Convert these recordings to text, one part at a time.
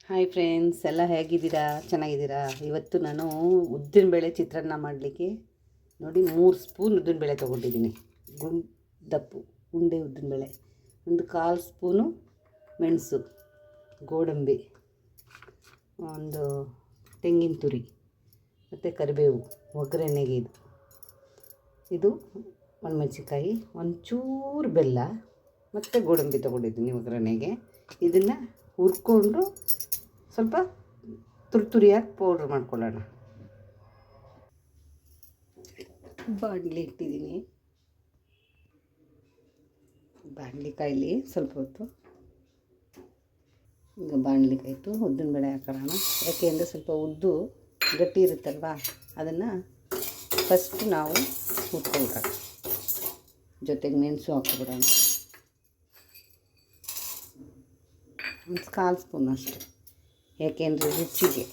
Hi friends, ಎಲ್ಲ ಹೇಗಿದ್ದೀರಾ? ಚೆನ್ನಾಗಿದ್ದೀರಾ? ಇವತ್ತು ನಾನು ಉದ್ದಿನಬೇಳೆ ಚಿತ್ರಾನ್ನ ಮಾಡಲಿಕ್ಕೆ ನೋಡಿ 3 ಸ್ಪೂನ್ ಉದ್ದಿನಬೇಳೆ ತೊಗೊಂಡಿದ್ದೀನಿ. ದಪ್ಪು ಉಂಡೆ ಉದ್ದಿನಬೇಳೆ, ಒಂದು 1/4 ಸ್ಪೂನು ಮೆಣಸು, ಗೋಡಂಬಿ, ಒಂದು ತೆಂಗಿನ ತುರಿ ಮತ್ತು ಕರಿಬೇವು ಒಗ್ಗರಣೆಗೆ. ಇದು ಒಣಮೆಣಸಿನ್ಕಾಯಿ, ಒಂಚೂರು ಬೆಲ್ಲ ಮತ್ತು ಗೋಡಂಬಿ ತೊಗೊಂಡಿದ್ದೀನಿ ಒಗ್ಗರಣೆಗೆ. ಇದನ್ನು ಹುರ್ಕೊಂಡು ಸ್ವಲ್ಪ ತುರಿಯಾಗಿ ಪೌಡ್ರ್ ಮಾಡ್ಕೊಳ್ಳೋಣ. ಬಾಣಲಿ ಇಟ್ಟಿದ್ದೀನಿ. ಬಾಣಲಿ ಕಾಯಿಲಿ ಸ್ವಲ್ಪ ಹೊತ್ತು. ಈಗ ಬಾಣಲಿ ಕಾಯ್ತು, ಉದ್ದಿನಬೇಳೆ ಹಾಕೋಣ. ಯಾಕೆಂದರೆ ಸ್ವಲ್ಪ ಉದ್ದು ಗಟ್ಟಿ ಇರುತ್ತಲ್ವ, ಅದನ್ನು ಫಸ್ಟ್ ನಾವು ಹುರ್ಕೊಬಿಡೋಣ. ಜೊತೆಗೆ ಮೆಣಸು ಹಾಕ್ಬಿಡೋಣ, ಒಂದು 1/4 ಸ್ಪೂನ್ ಅಷ್ಟೆ, ಯಾಕೆಂದರೆ ರುಚಿಗೆ.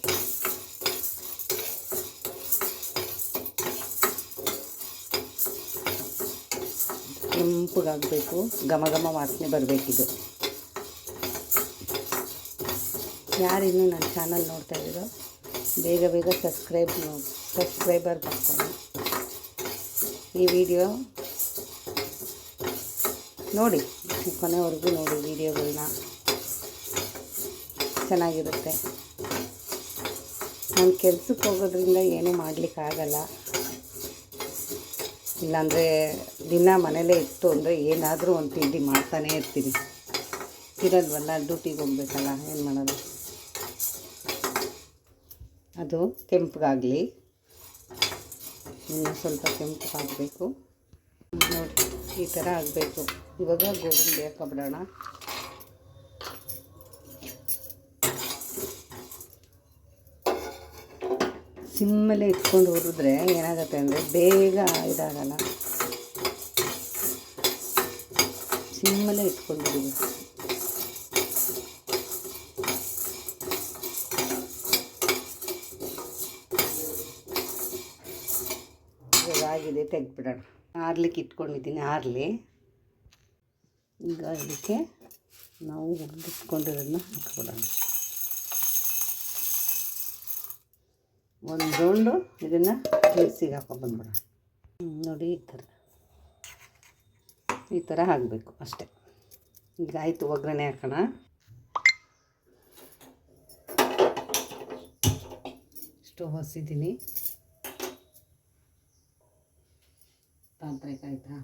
ಕೆಂಪಗಾಗಬೇಕು, ಘಮ ಘಮ ವಾಸನೆ ಬರಬೇಕಿದು. ಯಾರಿನ್ನೂ ನನ್ನ ಚಾನಲ್ ನೋಡ್ತಾ ಇದ್ದೀರೋ ಬೇಗ ಬೇಗ ಸಬ್ಸ್ಕ್ರೈಬರ್ ಮಾಡ್ಕೊಂಡು ಈ ವಿಡಿಯೋ ನೋಡಿ, ಕೊನೆವರೆಗೂ ನೋಡಿ ವಿಡಿಯೋಗಳನ್ನ. ಚೆನ್ನಾಗಿರುತ್ತೆ. ನಾನು ಕೆಲ್ಸಕ್ಕೆ ಹೋಗೋದ್ರಿಂದ ಏನೂ ಮಾಡಲಿಕ್ಕಾಗಲ್ಲ. ಇಲ್ಲಾಂದರೆ ದಿನ ಮನೇಲೇ ಇತ್ತು ಅಂದರೆ ಏನಾದರೂ ಒಂದು ತಿಂಡಿ ಮಾಡ್ತಾನೇ ಇರ್ತೀನಿ. ಇರೋದ್ವಲ್ಲ, ಡ್ಯೂಟಿಗೆ ಹೋಗ್ಬೇಕಲ್ಲ, ಏನು ಮಾಡೋದು. ಅದು ಕೆಂಪಗಾಗಲಿ, ಇನ್ನೂ ಸ್ವಲ್ಪ ಕೆಂಪಗಾಗಬೇಕು ನೋಡಿ, ಈ ಥರ ಆಗಬೇಕು. ಇವಾಗ ಗೋಡಂಬಿ ಹಾಕ್ಬಿಡೋಣ. ಸಿಮ್ಮಲ್ಲೇ ಇಟ್ಕೊಂಡು ಹುರಿದ್ರೆ ಏನಾಗುತ್ತೆ ಅಂದರೆ ಬೇಗ ಇದಾಗಲ್ಲ. ಸಿಮ್ಮಲ್ಲೇ ಇಟ್ಕೊಂಡು ಹುರಿಬೇಕು. ಇದಾಗಿದೆ, ತೆಗೆದ್ಬಿಡೋಣ. ಆರ್ಲಿಕ್ಕೆ ಇಟ್ಕೊಂಡಿದ್ದೀನಿ, ಆರಲಿ. ಈಗ ಇದಕ್ಕೆ ನಾವು ಹುರಿದಿಟ್ಕೊಂಡಿರೋದನ್ನ ಹಾಕ್ಬಿಡೋಣ. ಒಂದು ರೌಂಡು ಇದನ್ನು ಮಿಕ್ಸಿಗೆ ಹಾಕೊಂಡ್ಬಂದ್ಬಿಡೋಣ. ನೋಡಿ, ಈ ಥರ ಆಗಬೇಕು ಅಷ್ಟೆ. ಈಗ ಆಯಿತು, ಒಗ್ಗರಣೆ ಹಾಕೋಣ. ಸ್ಟವ್ ಹಸಿದ್ದೀನಿ. ಪಾತ್ರೆ ಕಾಯ್ತಾ?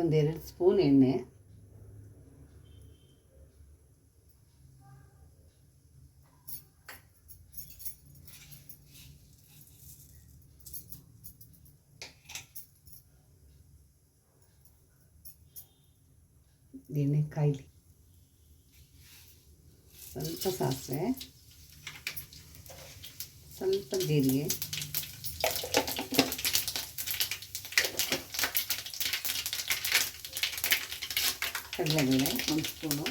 ಒಂದೆರಡು ಸ್ಪೂನ್ ಎಣ್ಣೆ, ಎಣ್ಣೆ ಕಾಯಿಲಿ. ಸ್ವಲ್ಪ ಸಾಸಿವೆ, ಸ್ವಲ್ಪ ಜೀರಿಗೆ, ಕಡಲೆಬೇಳೆ 1 ಸ್ಪೂನು,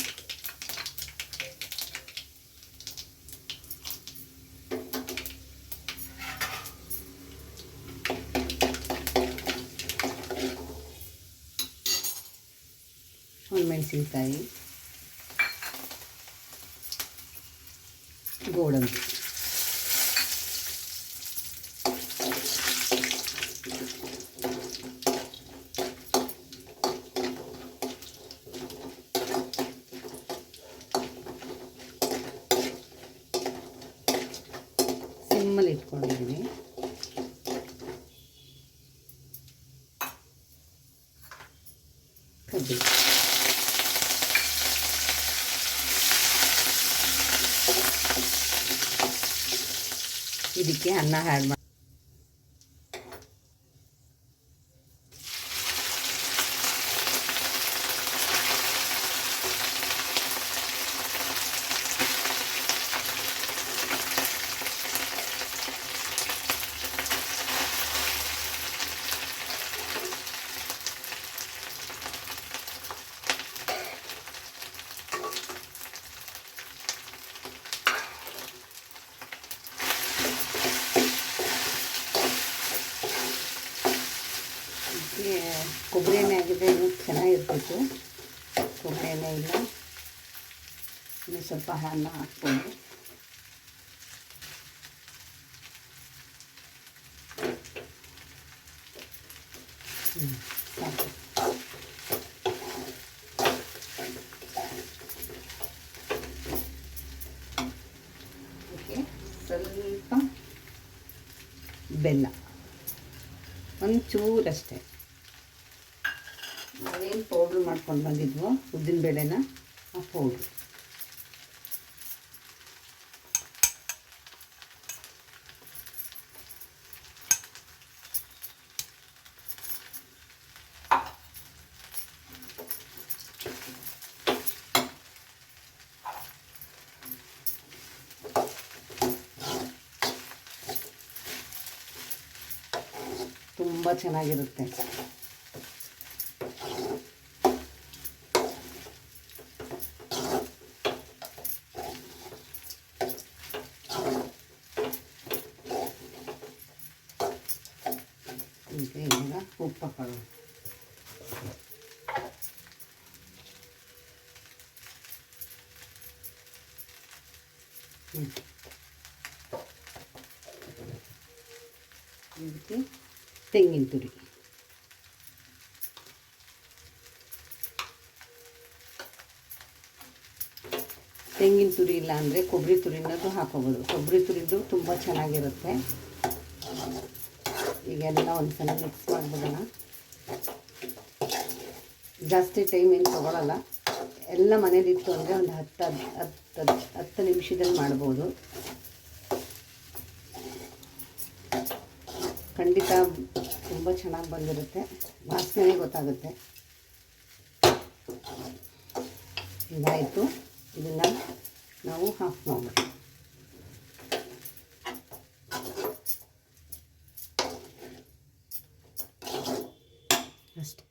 ಒಣಮೆಣಸಿನ್ಕಾಯಿ, ಗೋಡಂಬಿ, ಸಿಮ್ಮಲ್ಲಿ ಇಟ್ಕೊಂಡಿದ್ದೀನಿ. ಕಡ್ಡಿ, ಇದಕ್ಕೆ ಅನ್ನ ಆ್ಯಡ್ ಮಾಡಿ. ಹಾಕಿದರೆ ಇನ್ನೂ ಚೆನ್ನಾಗಿರ್ತಿತ್ತು. ಕೊಬ್ಬರಿ ಎಣ್ಣೆ ಇಲ್ಲ, ಇನ್ನು ಸ್ವಲ್ಪ ಅನ್ನ ಹಾಕ್ಕೊಂಡು ಸಾಕು. ಓಕೆ, ಸ್ವಲ್ಪ ಬೆಲ್ಲ, ಒಂಚೂರಷ್ಟೇ. ನಾವೇನು ಪೌಡ್ರ್ ಮಾಡ್ಕೊಂಡು ಬಂದಿದ್ವೋ ಉದ್ದಿನಬೇಳೆನ, ಆ ಪೌಡ್ರು. ತುಂಬ ಚೆನ್ನಾಗಿರುತ್ತೆ. ಈಗ ಉಪ್ಪು ಹಾಕೋಣ. ಇದಕ್ಕೆ ತೆಂಗಿನ ತುರಿ, ತೆಂಗಿನ ತುರಿ ಇಲ್ಲ ಅಂದರೆ ಕೊಬ್ಬರಿ ತುರಿನದು ಹಾಕೋಬೋದು. ಕೊಬ್ಬರಿ ತುರಿದು ತುಂಬ ಚೆನ್ನಾಗಿರುತ್ತೆ. ಈಗೆಲ್ಲ ಒಂದ್ಸಲ ಮಿಕ್ಸ್ ಮಾಡಿಬಿಡೋಣ. ಜಾಸ್ತಿ ಟೈಮ್ ಏನು ತೊಗೊಳಲ್ಲ. ಎಲ್ಲ ಮನೇಲಿತ್ತು ಅಂದರೆ ಒಂದು 10 ನಿಮಿಷದಲ್ಲಿ ಮಾಡ್ಬೋದು. ಖಂಡಿತ ತುಂಬ ಚೆನ್ನಾಗಿ ಬಂದಿರುತ್ತೆ. ವಾಸನೆ ಗೊತ್ತಾಗುತ್ತೆ. ಇದಾಯಿತು. ಇದನ್ನು ನಾವು ಹಾಫ್ ಮಾಡೋಣ. ಅಷ್ಟೆ.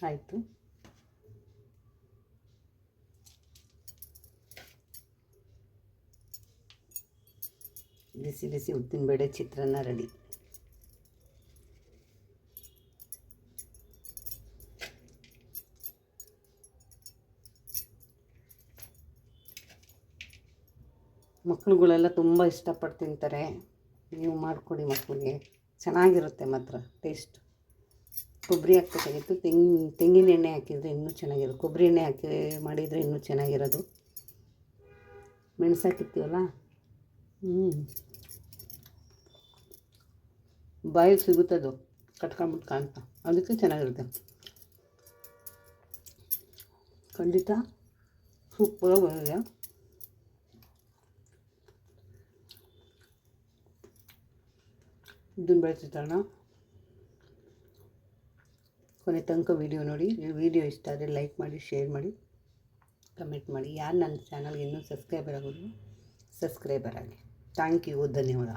ಆಯಿತು. ಬಿಸಿ ಬಿಸಿ ಉದ್ದಿನಬೇಳೆ ಚಿತ್ರಾನ್ನ ರೆಡಿ. ಮಕ್ಕಳುಗಳೆಲ್ಲ ತುಂಬ ಇಷ್ಟಪಟ್ಟು ತಿಂತಾರೆ. ನೀವು ಮಾಡಿಕೊಡಿ ಮಕ್ಕಳಿಗೆ, ಚೆನ್ನಾಗಿರುತ್ತೆ ಮಾತ್ರ ಟೇಸ್ಟ್. ಕೊಬ್ಬರಿ ಹಾಕ್ಬೇಕಾಗಿತ್ತು, ತೆಂಗಿನ ಎಣ್ಣೆ ಹಾಕಿದರೆ ಇನ್ನೂ ಚೆನ್ನಾಗಿರೋದು. ಕೊಬ್ಬರಿ ಎಣ್ಣೆ ಹಾಕಿ ಮಾಡಿದರೆ ಇನ್ನೂ ಚೆನ್ನಾಗಿರೋದು. ಮೆಣಸು ಹಾಕಿರ್ತೀವಲ್ಲ, ಬಾಯಿಗೆ ಸಿಗುತ್ತದು ಕಟ್ಕೊಂಬಿಟ್ಟು ಕಾಣ್ತ, ಅದಕ್ಕೆ ಚೆನ್ನಾಗಿರುತ್ತೆ. ಖಂಡಿತ ಸೂಪರಾಗಿ ಬಂದಿದೆ. ಉದ್ದಿನಬೇಳೆ ಚಿತ್ರಾನ್ನ ಕೊನೆ ತನಕ ವೀಡಿಯೋ ನೋಡಿ. ವೀಡಿಯೋ ಇಷ್ಟ ಆದರೆ ಲೈಕ್ ಮಾಡಿ, ಶೇರ್ ಮಾಡಿ, ಕಮೆಂಟ್ ಮಾಡಿ. ಯಾರು ನನ್ನ ಚಾನಲ್ಗೆ ಇನ್ನೂ ಸಬ್ಸ್ಕ್ರೈಬರ್ ಆಗೋದು ಸಬ್ಸ್ಕ್ರೈಬರ್ ಆಗಿ. ಥ್ಯಾಂಕ್ ಯು, ಧನ್ಯವಾದ.